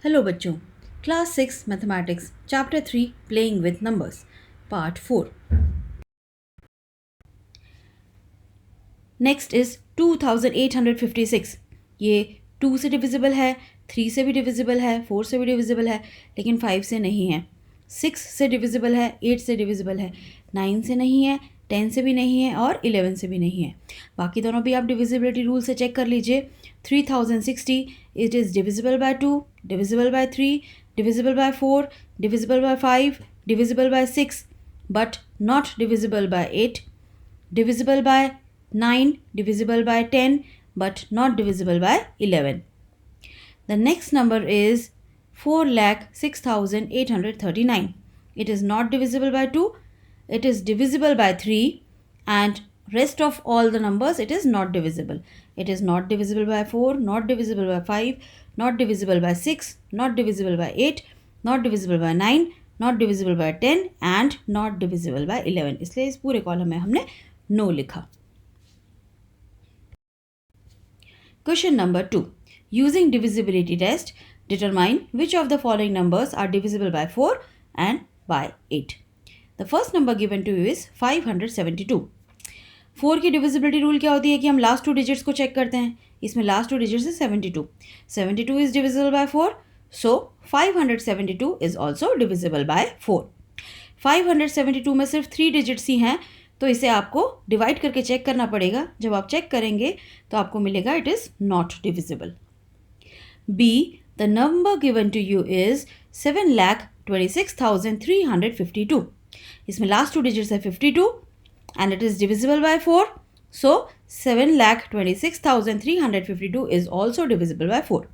Hello बच्चों, class 6 mathematics chapter 3 playing with numbers part 4। Next is 2856। ये 2 से divisible है, 3 से भी डिविजिबल है, 4 से भी डिविजिबल है, लेकिन 5 से नहीं है। 6 से डिविजिबल है, 8 से डिविजिबल है, 9 से नहीं है, 10 से भी नहीं है और 11 से भी नहीं है। बाकी दोनों भी आप डिविजिबिलिटी रूल से चेक कर लीजिए। 3060 it is divisible bye 2, divisible by 3, divisible by 4, divisible by 5, divisible by 6, but not divisible by 8, divisible by 9, divisible by 10, but not divisible by 11. The next number is 4,06,839. It is not divisible by 2, it is divisible by 3, and rest of all the numbers it is not divisible. It is not divisible by 4, not divisible by 5, not divisible by 6, not divisible by 8, not divisible by 9, not divisible by 10 and not divisible by 11. इसलिए इस पूरे column में हमने no लिखा। Question number 2. Using divisibility test, determine which of the following numbers are divisible by 4 and by 8. The first number given to you is 572. 4 की divisibility rule क्या होती है कि हम लास्ट 2 डिजिट्स को चेक करते हैं। इसमें लास्ट 2 डिजिट्स है 72. 72 is divisible by 4, so 572 is also divisible by 4. 572 में सिर्फ 3 डिजिट्स ही हैं, तो इसे आपको डिवाइड करके चेक करना पड़ेगा। जब आप चेक करेंगे तो आपको मिलेगा it is not divisible. B, the number given to you is 7,26,352. इसमें लास्ट 2 डिजिट्स है 52 and it is divisible by 4, so 7,26,352 is also divisible by 4.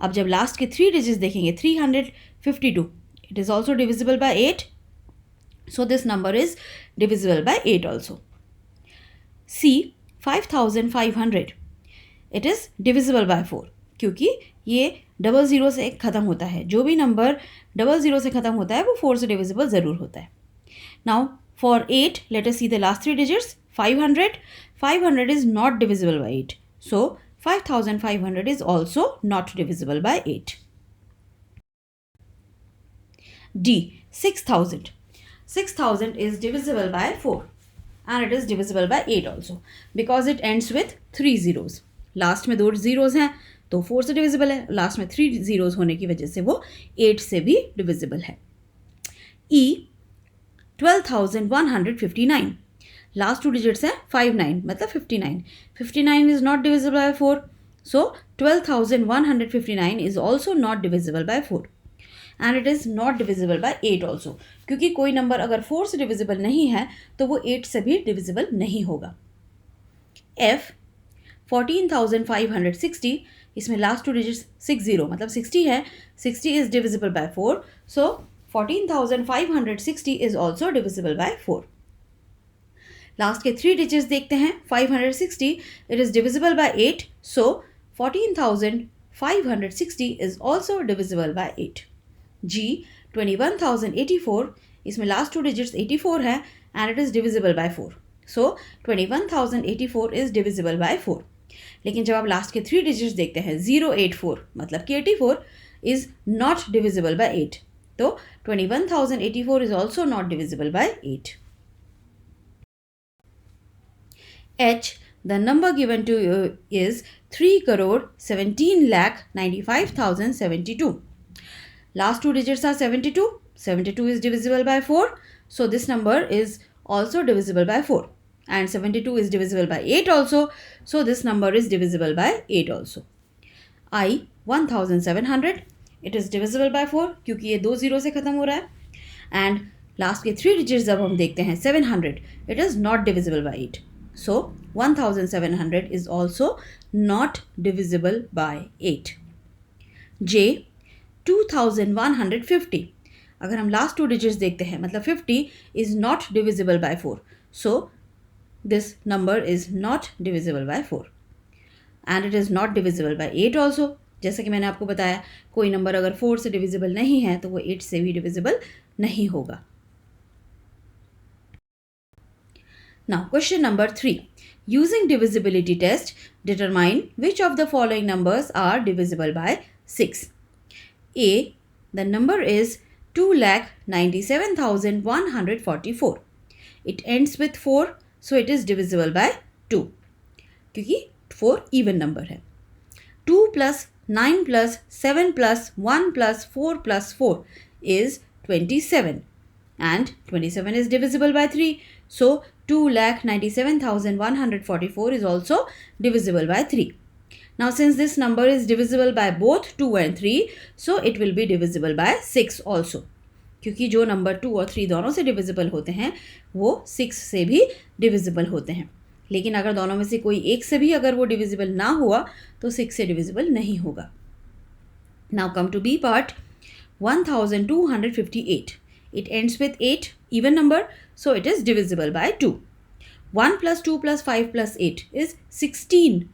अब जब लास्ट के 3 डिजिट्स देखेंगे 352, it is also divisible by 8, so this number is divisible by 8 also. C, 5,500. It is divisible by 4 क्योंकि ये 00 से ख़त्म होता है। जो भी नंबर 00 से ख़त्म होता है वो 4 से डिविजिबल ज़रूर होता है। Now for 8, let us see the last 3 digits. 500. 500 is not divisible by 8. So 5,500 is also not divisible by 8. D, 6,000. 6,000 is divisible by 4 and it is divisible by 8 also because it ends with 3 zeros. Last में 2 zeros हैं तो 4 से divisible है, last में 3 zeros होने की वजह से वो 8 से भी डिविजिबल है। E, 12,159. लास्ट 2 डिजिट्स हैं 59 मतलब 59. 59 is not divisible by 4, so 12,159 is also not divisible by 4. And it is not divisible by 8 also क्योंकि कोई नंबर अगर 4 से डिविजिबल नहीं है तो वो 8 से भी डिविजिबल नहीं होगा। F, 14,560. इसमें लास्ट 2 डिजिट्स 60 मतलब 60 है, 60 is divisible by 4, so 14,560 is also divisible by 4. Last के 3 डिजिट्स देखते हैं 560, it is divisible by 8, so 14,560 is also divisible by 8. G, 21,084. इसमें लास्ट 2 डिजिट्स 84 है and it is divisible by 4, so 21,084 is divisible by 4. लेकिन जब आप last के 3 digits देखते हैं 084 मतलब कि 84 इज़ नॉट डिविजिबल बाय 8, तो 21,084 is also not divisible by 8. H, the number given to you is 3,17,95,072. Last 2 digits are 72. 72 is divisible by 4. So this number is also divisible by 4. And 72 is divisible by 8 also. So this number is divisible by 8 also. I, 1,700. It is divisible by 4 क्योंकि ये 2 0 से ख़त्म हो रहा है. And last के 3 digits जब हम देखते हैं 700. It is not divisible by 8. So 1,700 is also not divisible by 8. J, 2,150. अगर हम लास्ट 2 डिजिट्स देखते हैं मतलब 50 is not divisible by 4, so this number is not divisible by 4 and it is not divisible by 8 also. जैसा कि मैंने आपको बताया कोई नंबर अगर 4 से डिविजिबल नहीं है तो वो 8 से भी डिविजिबल नहीं होगा। Now question number 3. Using divisibility test, determine which of the following numbers are divisible by 6. A, the number is 2,97,144. It ends with 4, so it is divisible by 2 क्योंकि 4 even number है. 2 plus 9 plus 7 plus 1 plus 4 plus 4 is 27 and 27 is divisible by 3. So 2,97,144 is also divisible by 3. Now since this number is divisible by both 2 and 3, so it will be divisible by 6 also. क्योंकि जो number 2 और 3 दोनों से divisible होते हैं वो 6 से भी डिविजिबल होते हैं. लेकिन अगर दोनों में से कोई एक से भी अगर वो डिविजिबल ना हुआ तो 6 से डिविजिबल नहीं होगा. Now come to B part. 1258. It ends with 8, even number, so it is divisible by 2. 1 plus 2 plus 5 plus 8 is 16.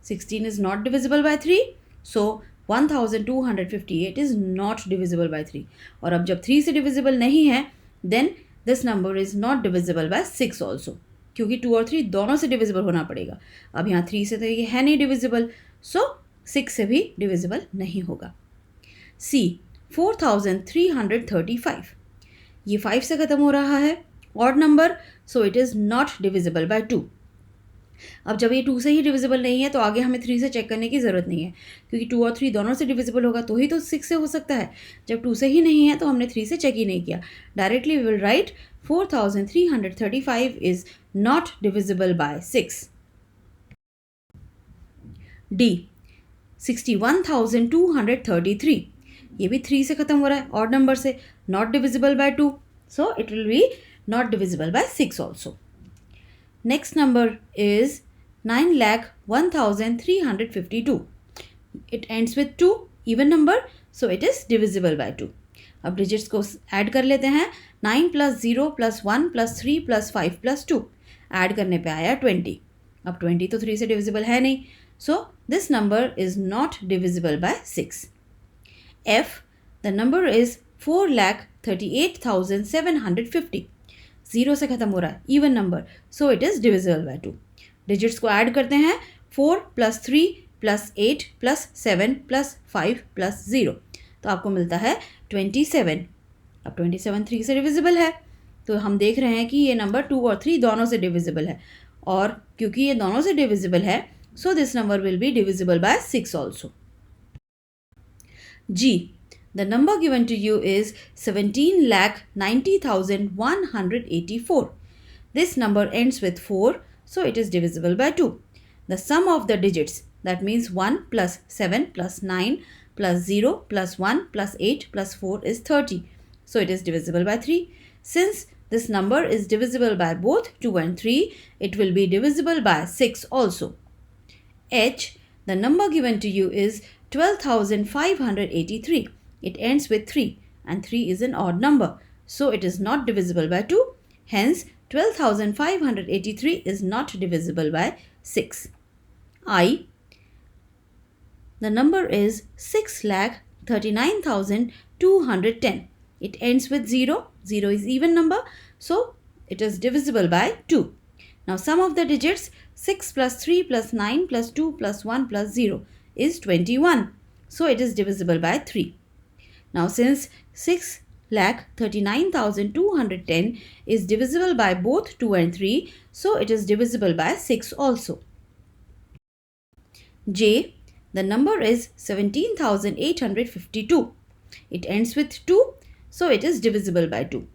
16 is not divisible by 3, so 1258 is not divisible by 3. और अब जब 3 से divisible नहीं है, then this number is not divisible by 6 also. क्योंकि 2 और 3 दोनों से divisible होना पड़ेगा. अब यहाँ 3 से तो ये है नहीं divisible, so 6 से भी divisible नहीं होगा. C, 4335. ये 5 से ख़त्म हो रहा है, odd number, so it is not divisible by 2. अब जब ये 2 से ही डिविजिबल नहीं है तो आगे हमें 3 से चेक करने की ज़रूरत नहीं है क्योंकि 2 और 3 दोनों से डिविजिबल होगा तो ही तो 6 से हो सकता है. जब 2 से ही नहीं है तो हमने 3 से चेक ही नहीं किया. Directly we will write 4335 is not divisible by 6. D, 61,233. ये भी 3 से ख़त्म हो रहा है, ऑड नंबर से, not divisible bye 2, so it will be not divisible by 6 also. Next number is 9,01,352. It ends with 2, even number, so it is divisible by 2. अब digits को add कर लेते हैं. 9 plus 0 plus 1 plus 3 plus 5 plus 2. Add करने पे आया 20. अब 20 तो 3 से divisible है नहीं, so this number is not divisible by 6. F, the number is 4,38,750. 0 से ख़त्म हो रहा है, even number, so it is divisible bye 2. Digits को ऐड करते हैं. 4 plus 3 plus 8 plus 7 plus 5 plus 0, तो आपको मिलता है 27. अब 27 3 से डिविजिबल है, तो हम देख रहे हैं कि ये नंबर 2 और 3 दोनों से डिविजिबल है, और क्योंकि ये दोनों से डिविजिबल है, so this number will be divisible by 6 also. G, the number given to you is 17,90,184. This number ends with 4, so it is divisible by 2. The sum of the digits, that means 1 plus 7 plus 9 plus 0 plus 1 plus 8 plus 4 is 30. So it is divisible by 3. Since this number is divisible by both 2 and 3, it will be divisible by 6 also. H, the number given to you is 12,583. It ends with 3 and 3 is an odd number, so it is not divisible by 2. Hence, 12,583 is not divisible by 6. I, the number is 6,39,210. It ends with 0. 0 is even number, so it is divisible by 2. Now, sum of the digits 6 plus 3 plus 9 plus 2 plus 1 plus 0 is 21. So, it is divisible by 3. Now, since 6,39,210 is divisible by both 2 and 3, so it is divisible by 6 also. J, the number is 17,852. It ends with 2, so it is divisible by 2.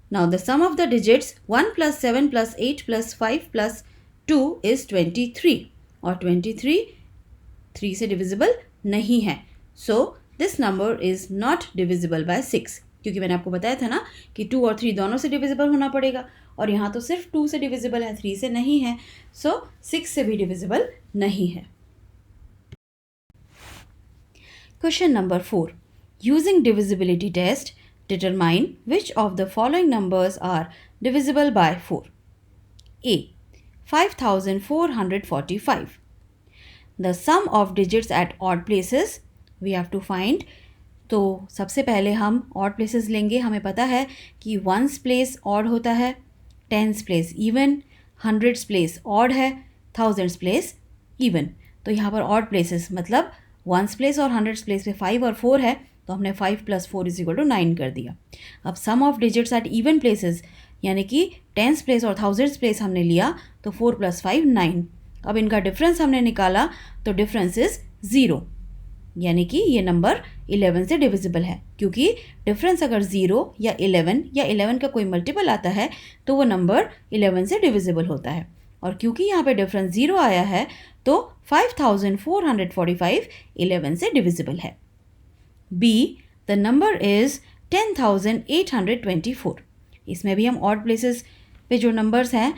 Now, the sum of the digits 1 plus 7 plus 8 plus 5 plus 2 is 23, और 23 3 से divisible नहीं है. So, this number is not divisible by 6, क्योंकि मैंने आपको बताया था ना कि 2 और 3 दोनों से डिविजिबल होना पड़ेगा, और यहाँ तो सिर्फ 2 से डिविजिबल है, 3 से नहीं है, सो 6 से भी डिविजिबल नहीं है. Question number 4. Using divisibility test determine which of the following numbers are divisible by 4. A, 5,445. The sum of digits at odd places we have to find. तो सबसे पहले हम odd places लेंगे. हमें पता है कि 1s place odd होता है, 10s place even, 100s place odd है, 1000s place even. तो यहाँ पर odd places मतलब वंस प्लेस और हंड्रेड्स प्लेस पे 5 और 4 है, तो हमने 5 + 4 = 9 कर दिया। अब sum of digits at even places यानी कि टेंस प्लेस और थाउजेंड्स प्लेस हमने लिया, तो 4 + 5 9। अब इनका डिफरेंस हमने निकाला, तो डिफरेंस इज़ 0, यानी कि ये नंबर 11 से डिविजिबल है, क्योंकि डिफरेंस अगर 0 या 11 या 11 का कोई मल्टीपल आता है तो वो नंबर 11 से डिविजिबल होता है। और क्योंकि यहाँ पे डिफरेंस 0 आया है, तो 5445 11 से डिविजिबल है। B, the number is 10,824। इसमें भी हम ऑड प्लेसेस पे जो नंबर्स हैं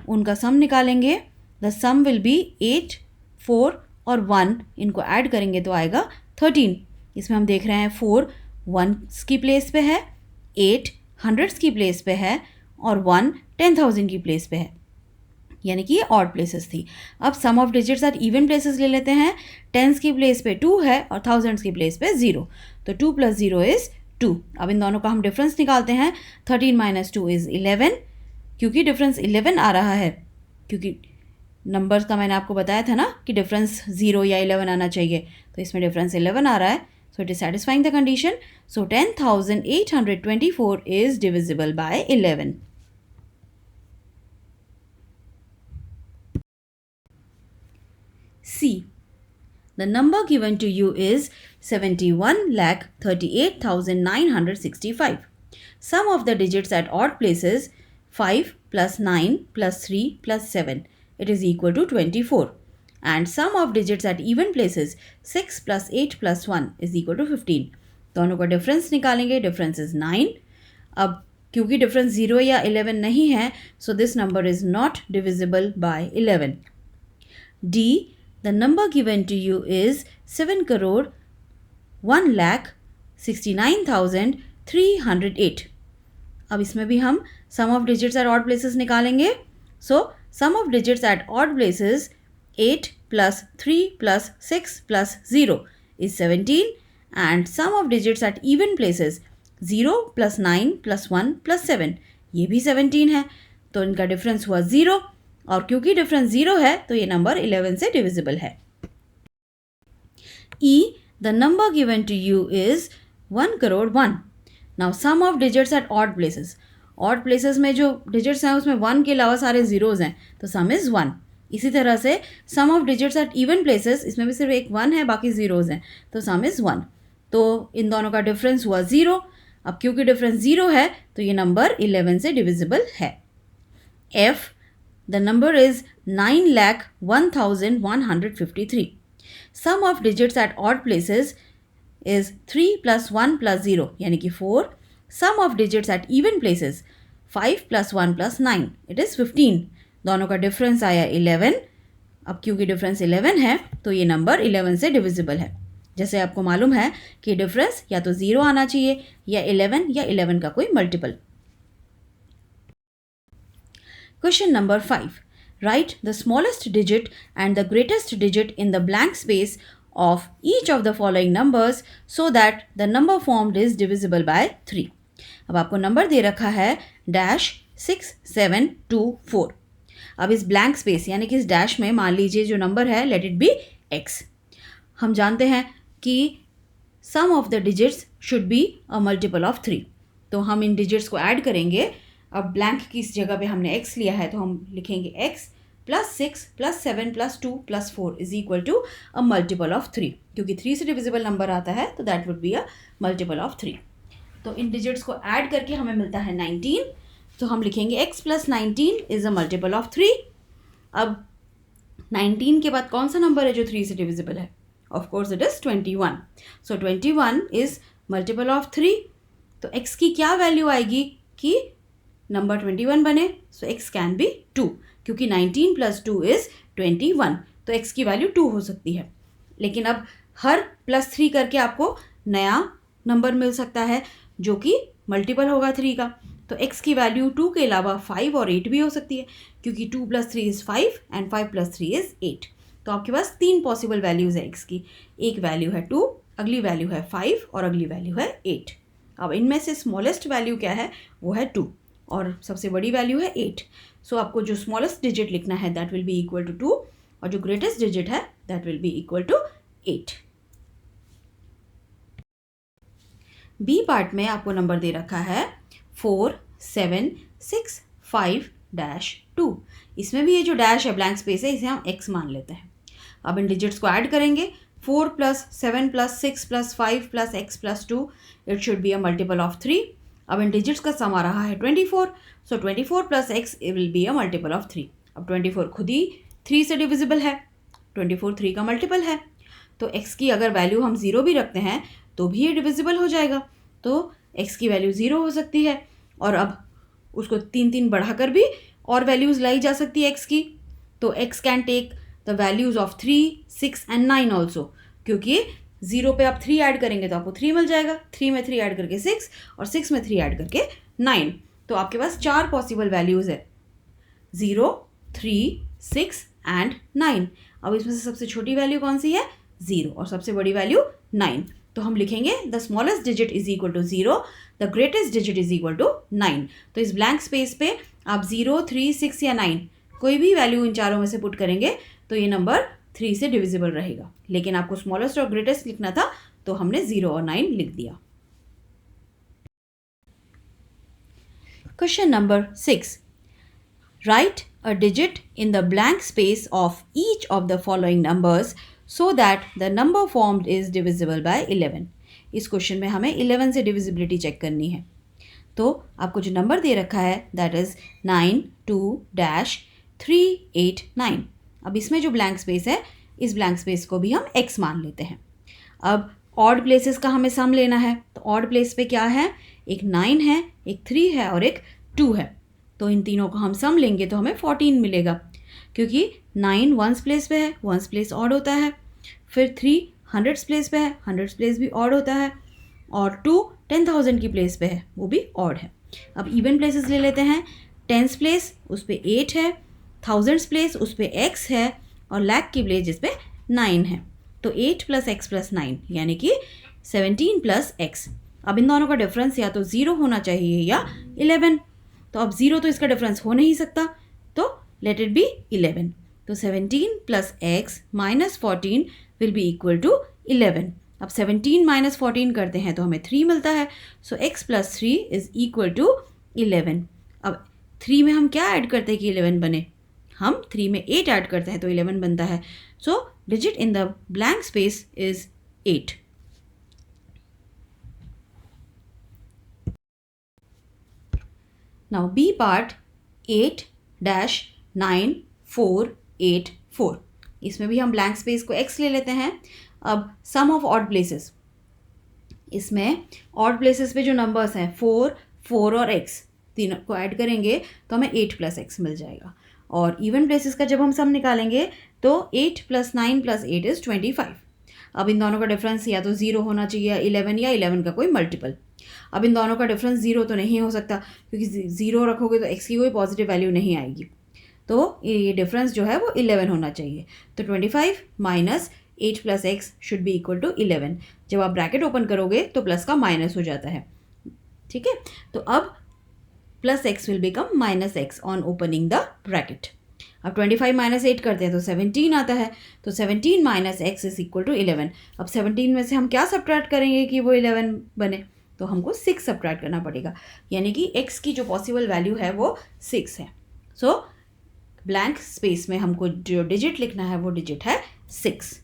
उनका सम निकालेंगे। द सम विल बी 8, 4 और 1, इनको ऐड करेंगे तो आएगा 13। इसमें हम देख रहे हैं 4 1s की प्लेस पे है, 8 100s की प्लेस पे है और 1 10,000 की प्लेस पे है, यानी कि ये ऑड प्लेसेस थी। अब sum of digits at even places ले लेते हैं। टेंस की प्लेस पे 2 है और थाउजेंड्स की प्लेस पे 0, तो 2 + 0 इज़ 2। अब इन दोनों का हम डिफरेंस निकालते हैं। 13 - 2 इज़ 11, क्योंकि डिफरेंस 11 आ रहा है, क्योंकि नंबर्स का मैंने आपको बताया था ना कि डिफरेंस 0 या 11 आना चाहिए, तो इसमें डिफरेंस 11 आ रहा है, so it is satisfying the condition. So 10,824 is divisible bye 11। C. The number given to you is 71,38,965. Sum of the digits at odd places 5 + 9 + 3 + 7. It is equal to 24. And sum of digits at even places 6 + 8 + 1 is equal to 15. दोनों का difference निकालेंगे, difference is 9। अब क्योंकि difference 0 या 11 नहीं है, so this number is not divisible bye 11. D. The number given to you is 7,01,69,308. अब इसमें भी हम sum of digits at odd places निकालेंगे। So sum of digits at odd places 8 + 3 + 6 + 0 is 17, and sum of digits at even places 0 + 9 + 1 + 7, ये भी 17 है, तो इनका डिफरेंस हुआ 0, और क्योंकि डिफरेंस 0 है तो ये नंबर 11 से डिविजिबल है। E. The number given to you is 1,01,00,000. Now sum of digits at odd places. Odd places में जो डिजिट्स हैं उसमें 1 के अलावा सारे ज़ीरोज़ हैं, तो सम इज़ 1। इसी तरह से sum of digits at even places, इसमें भी सिर्फ एक 1 है, बाकी ज़ीरोज़ हैं, तो सम इज़ 1। तो इन दोनों का डिफरेंस हुआ 0। अब क्योंकि डिफरेंस 0 है तो ये नंबर 11 से डिविजिबल है। F. The number is 9,01,153. Sum of digits at odd places is 3 + 1 + 0, यानी कि 4. Sum of digits at even places 5 + 1 + 9, it is 15. दोनों का डिफरेंस आया 11। अब क्योंकि डिफरेंस 11 है तो ये नंबर 11 से डिविजिबल है। जैसे आपको मालूम है कि डिफरेंस या तो 0 आना चाहिए या 11 का कोई multiple. Question number 5. Write the smallest digit and the greatest digit in the blank space of each of the following numbers so that the number formed is divisible by 3. अब आपको नंबर दे रखा है -6,7,2,4. अब इस ब्लैंक स्पेस यानी कि इस dash में मान लीजिए जो नंबर है लेट इट बी x. हम जानते हैं कि sum of the digits should be a multiple of 3, तो हम इन डिजिट्स को ऐड करेंगे। अब ब्लैंक की इस जगह पे हमने x लिया है तो हम लिखेंगे x + 6 + 7 + 2 + 4 is equal to a multiple of 3, क्योंकि 3 से डिविजिबल नंबर आता है तो that would be a multiple of 3। तो इन डिजिट्स को ऐड करके हमें मिलता है 19, तो हम लिखेंगे x + 19 is a multiple of 3। अब 19 के बाद कौन सा नंबर है जो 3 से डिविजिबल है? Of course it is 21। So 21 is multiple of 3। तो x की क्या वैल्यू आएगी कि नंबर 21 बने? सो x कैन बी 2, क्योंकि 19 + 2 इज़ 21, तो x की वैल्यू 2 हो सकती है। लेकिन अब हर +3 करके आपको नया नंबर मिल सकता है जो कि मल्टीपल होगा 3 का, तो x की वैल्यू 2 के अलावा 5 और 8 भी हो सकती है, क्योंकि 2 + 3 इज़ 5 एंड 5 + 3 इज़ 8। तो आपके पास 3 पॉसिबल वैल्यूज़ है x की। एक वैल्यू है 2, अगली वैल्यू है 5 और अगली वैल्यू है 8। अब इनमें से स्मॉलेस्ट वैल्यू क्या है? वो है 2 और सबसे बड़ी वैल्यू है 8। सो आपको जो स्मॉलेस्ट डिजिट लिखना है that will be equal to 2 और जो ग्रेटेस्ट डिजिट है that will be equal to 8। B part में आपको नंबर दे रखा है 4765-2। इसमें भी ये जो डैश है, ब्लैंक स्पेस है, इसे हम x मान लेते हैं। अब इन डिजिट्स को ऐड करेंगे, 4 + 7 + 6 + 5 + x + 2, it should be a multiple of 3। अब इन डिजिट्स का सम आ रहा है 24, सो 24 + x will be a multiple of 3। अब 24 खुद ही 3 से डिविजिबल है, 24 3 का मल्टीपल है, तो x की अगर वैल्यू हम 0 भी रखते हैं तो भी ये डिविजिबल हो जाएगा। तो x की वैल्यू 0 हो सकती है, और अब उसको 3 बढ़ाकर भी और वैल्यूज़ लाई जा सकती है x की। तो x can take the values of 3, 6 and 9 also, क्योंकि 0 पे आप 3 ऐड करेंगे तो आपको 3 मिल जाएगा, 3 में 3 ऐड करके 6 और 6 में 3 ऐड करके 9। तो आपके पास 4 पॉसिबल वैल्यूज़ है, 0, 3, 6 एंड 9। अब इसमें से सबसे छोटी वैल्यू कौन सी है? 0, और सबसे बड़ी वैल्यू 9। तो हम लिखेंगे the smallest digit is equal to 0, the greatest digit is equal to 9। तो इस ब्लैंक स्पेस पे आप 0, 3, 6 या 9 कोई भी वैल्यू इन चारों में से पुट करेंगे तो ये नंबर 3 से डिविजिबल रहेगा। लेकिन आपको स्मॉलेस्ट और ग्रेटेस्ट लिखना था, तो हमने 0 और 9 लिख दिया। Question number 6, right a digit in the blank space of each of the following numbers so that the number formed is divisible by 11। इस क्वेश्चन में हमें 11 से डिविजिबिलिटी चेक करनी है। तो आपको जो नंबर दे रखा है दैट इज़ 92-389। अब इसमें जो ब्लैंक स्पेस है, इस ब्लैंक स्पेस को भी हम x मान लेते हैं। अब ऑड प्लेसेस का हमें सम लेना है, तो ऑड प्लेस पे क्या है? एक 9 है, एक 3 है और एक 2 है। तो इन तीनों का हम सम लेंगे तो हमें 14 मिलेगा, क्योंकि 9 वंस प्लेस पे है, वंस प्लेस ऑड होता है। फिर 3 हंड्रेड्स प्लेस पे है, हंड्रेड्स प्लेस भी ऑड होता है। और 2 10,000 की प्लेस पे है, वो भी ऑड है। अब इवन प्लेसेस ले लेते हैं। टेंस प्लेस उस पर 8 है, थाउजेंड्स प्लेस उस पर x है, और लाख की प्लेस जिस पे 9 है। तो 8 + x + 9 यानी कि 17 + x। अब इन दोनों का डिफरेंस या तो 0 होना चाहिए या 11। तो अब 0 तो इसका डिफरेंस हो नहीं सकता, तो लेट इट बी 11। तो 17 + x - 14 will be equal to 11। अब 17 - 14 करते हैं तो हमें 3 मिलता है, सो x + 3 इज इक्वल टू 11। अब 3 में हम क्या ऐड करते हैं कि 11 बने? हम 3 में 8 ऐड करते हैं तो 11 बनता है। So digit in the blank space is 8। Now B part 8-9484। इसमें भी हम ब्लैंक स्पेस को x ले लेते हैं। अब सम ऑफ ऑड प्लेसेस, इसमें ऑड प्लेसेस पे जो नंबर्स हैं 4, 4 और x, तीनों को ऐड करेंगे तो हमें 8 + x मिल जाएगा। और इवन प्लेसेस का जब हम सम निकालेंगे तो 8 + 9 + 8 इज़ 25। अब इन दोनों का डिफरेंस या तो 0 होना चाहिए, 11 या 11 का कोई मल्टीपल। अब इन दोनों का डिफरेंस 0 तो नहीं हो सकता, क्योंकि 0 रखोगे तो x की कोई पॉजिटिव वैल्यू नहीं आएगी। तो ये डिफरेंस जो है वो 11 होना चाहिए। तो 25 - 8 + x should be equal to 11। जब आप ब्रैकेट ओपन करोगे तो प्लस का माइनस हो जाता है, ठीक है। तो अब +x will become -x on opening the bracket. अब 25 - 8 करते हैं तो 17 आता है, तो 17 - x इज इक्वल टू 11। अब 17 में से हम क्या सब्ट्रैक्ट करेंगे कि वो 11 बने? तो हमको 6 सब्ट्रैक्ट करना पड़ेगा, यानी कि x की जो पॉसिबल वैल्यू है वो 6 है। सो ब्लैंक स्पेस में हमको जो डिजिट लिखना है वो डिजिट है 6।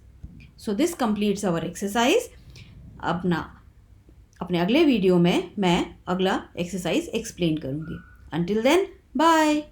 So this completes our exercise. अपने अगले वीडियो में मैं अगला एक्सरसाइज एक्सप्लेन करूँगी। Until then, bye.